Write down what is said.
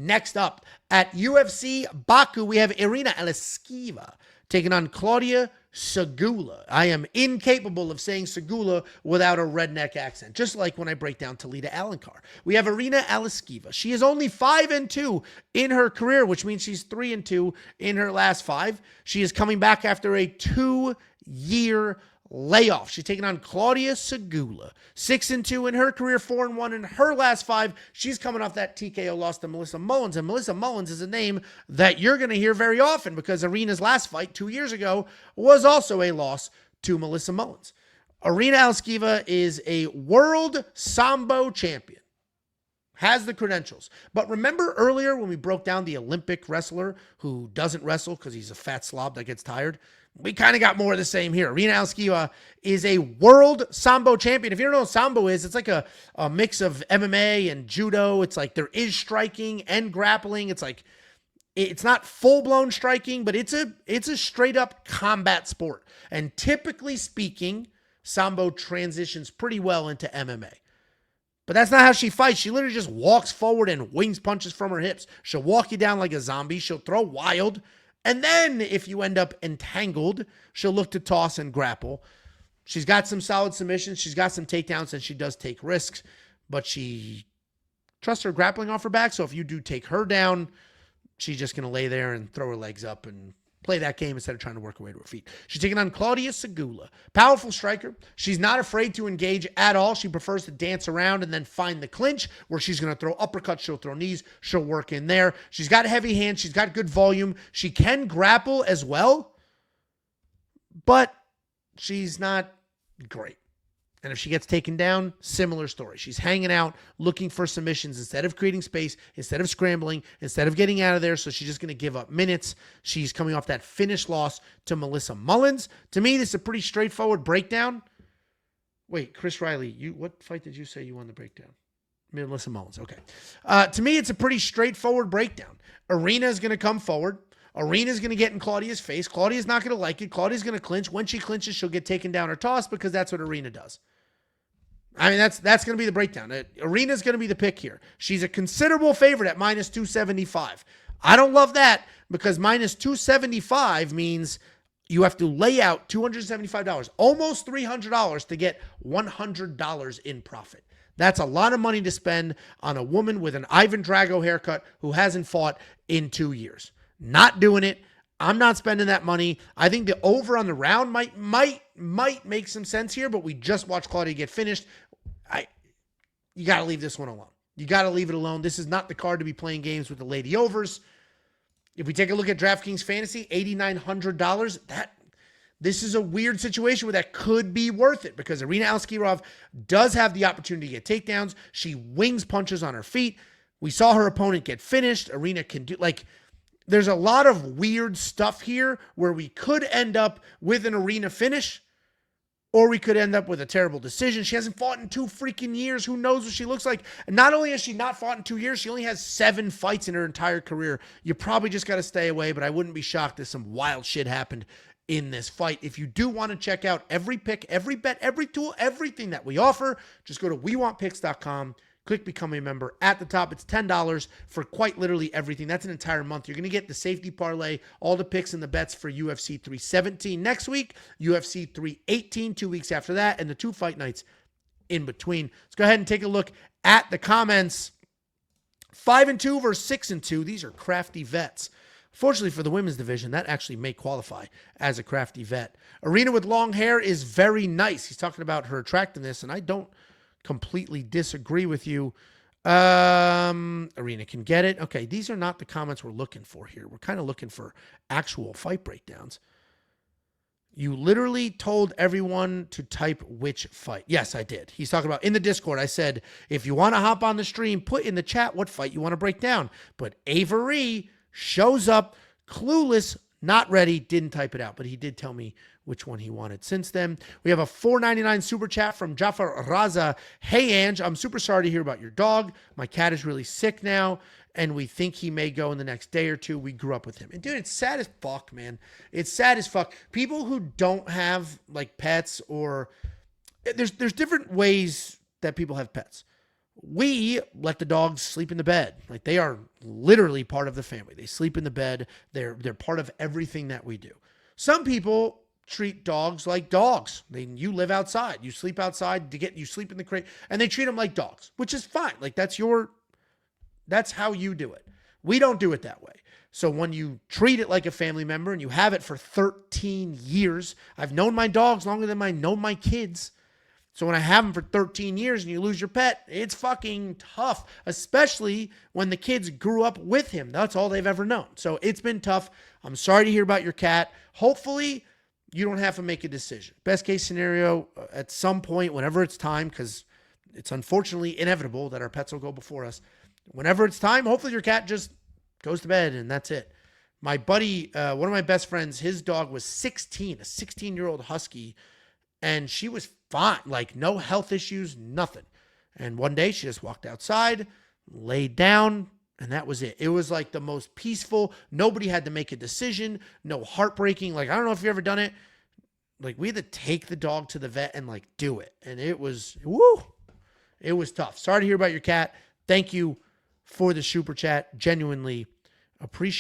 Next up, at UFC Baku, we have Irina Alekseeva taking on Klaudia Sygula. I am incapable of saying Sygula without a redneck accent, just like when I break down Talita Alencar. We have Irina Alekseeva. She is only 5-2 in her career, which means she's 3-2 in her last 5. She is coming back after a 2-year layoff. She's taking on Klaudia Sygula. 6-2 in her career, 4-1 in her last 5. She's coming off that TKO loss to Melissa Mullins, and Melissa Mullins is a name that you're going to hear very often because Irina's last fight 2 years ago was also a loss to Melissa Mullins. Irina Alekseeva is a world Sambo champion. Has the credentials. But remember earlier when we broke down the Olympic wrestler who doesn't wrestle because he's a fat slob that gets tired? We kind of got more of the same here. Irina Alekseeva is a world Sambo champion. If you don't know what Sambo is, it's like a mix of MMA and judo. It's like there is striking and grappling. It's like, it's not full-blown striking, but it's a straight-up combat sport. And typically speaking, Sambo transitions pretty well into MMA. But that's not how she fights. She literally just walks forward and wings punches from her hips. She'll walk you down like a zombie. She'll throw wild. And then if you end up entangled, she'll look to toss and grapple. She's got some solid submissions. She's got some takedowns, and she does take risks. But she trusts her grappling off her back. So if you do take her down, she's just going to lay there and throw her legs up and play that game instead of trying to work her way to her feet. She's taking on Klaudia Sygula. Powerful striker. She's not afraid to engage at all. She prefers to dance around and then find the clinch where she's going to throw uppercuts. She'll throw knees. She'll work in there. She's got heavy hands. She's got good volume. She can grapple as well, but she's not great. And if she gets taken down, similar story. She's hanging out, looking for submissions instead of creating space, instead of scrambling, instead of getting out of there. So she's just going to give up minutes. She's coming off that finish loss to Melissa Mullins. To me, this is a pretty straightforward breakdown. Wait, Chris Riley, what fight did you say you won the breakdown? Melissa Mullins, okay. To me, it's a pretty straightforward breakdown. Irina is going to come forward. Irina's going to get in Claudia's face. Claudia's not going to like it. Claudia's going to clinch. When she clinches, she'll get taken down or tossed because that's what Irina does. I mean, that's going to be the breakdown. Irina's going to be the pick here. She's a considerable favorite at minus 275. I don't love that because minus 275 means you have to lay out $275, almost $300 to get $100 in profit. That's a lot of money to spend on a woman with an Ivan Drago haircut who hasn't fought in 2 years. Not doing it. I'm not spending that money. I think the over on the round might make some sense here, but we just watched Claudia get finished. You got to leave this one alone. You got to leave it alone. This is not the card to be playing games with the lady overs. If we take a look at DraftKings Fantasy, $8,900, this is a weird situation where that could be worth it because Irina Alekseeva does have the opportunity to get takedowns. She wings punches on her feet. We saw her opponent get finished. Irina can do, there's a lot of weird stuff here where we could end up with an Irina finish or we could end up with a terrible decision. She hasn't fought in 2 freaking years. Who knows what she looks like? And not only has she not fought in 2 years, she only has 7 fights in her entire career. You probably just got to stay away, but I wouldn't be shocked if some wild shit happened in this fight. If you do want to check out every pick, every bet, every tool, everything that we offer, just go to WeWantPicks.com. Click Become a Member. At the top, it's $10 for quite literally everything. That's an entire month. You're going to get the safety parlay, all the picks and the bets for UFC 317 next week, UFC 318 2 weeks after that, and the 2 fight nights in between. Let's go ahead and take a look at the comments. 5-2 versus 6-2. These are crafty vets. Fortunately for the women's division, that actually may qualify as a crafty vet. Irina with long hair is very nice. He's talking about her attractiveness, and I don't completely disagree with you. Irina can get it. Okay, these are not the comments we're looking for here. We're kind of looking for actual fight breakdowns. You literally told everyone to type which fight. Yes, I did. He's talking about in the Discord. I said, if you want to hop on the stream, put in the chat what fight you want to break down. But Avery shows up clueless, not ready, didn't type it out, but he did tell me which one he wanted. Since then, we have a $4.99 super chat from Jafar Raza. Hey, Ange, I'm super sorry to hear about your dog. My cat is really sick now, and we think he may go in the next day or 2. We grew up with him. And, dude, it's sad as fuck, man. It's sad as fuck. People who don't have, pets or... There's different ways that people have pets. we let the dogs sleep in the bed. Like, they are literally part of the family. They sleep in the bed. They're part of everything that we do. Some people treat dogs like dogs. You live outside. You sleep outside you sleep in the crate, and they treat them like dogs, which is fine. Like, that's how you do it. We don't do it that way. So when you treat it like a family member and you have it for 13 years, I've known my dogs longer than I know my kids. So when I have them for 13 years and you lose your pet, it's fucking tough, especially when the kids grew up with him. That's all they've ever known. So it's been tough. I'm sorry to hear about your cat. Hopefully you don't have to make a decision. Best case scenario, at some point, whenever it's time, because it's unfortunately inevitable that our pets will go before us. Whenever it's time, hopefully your cat just goes to bed and that's it. My buddy, one of my best friends, his dog was 16, a 16-year-old husky, and she was fine, like no health issues, nothing. And one day she just walked outside, laid down, and that was it. It was like the most peaceful. Nobody had to make a decision, no heartbreaking. Like, I don't know if you've ever done it. Like, we had to take the dog to the vet and like do it. And it was, it was tough. Sorry to hear about your cat. Thank you for the super chat. Genuinely appreciate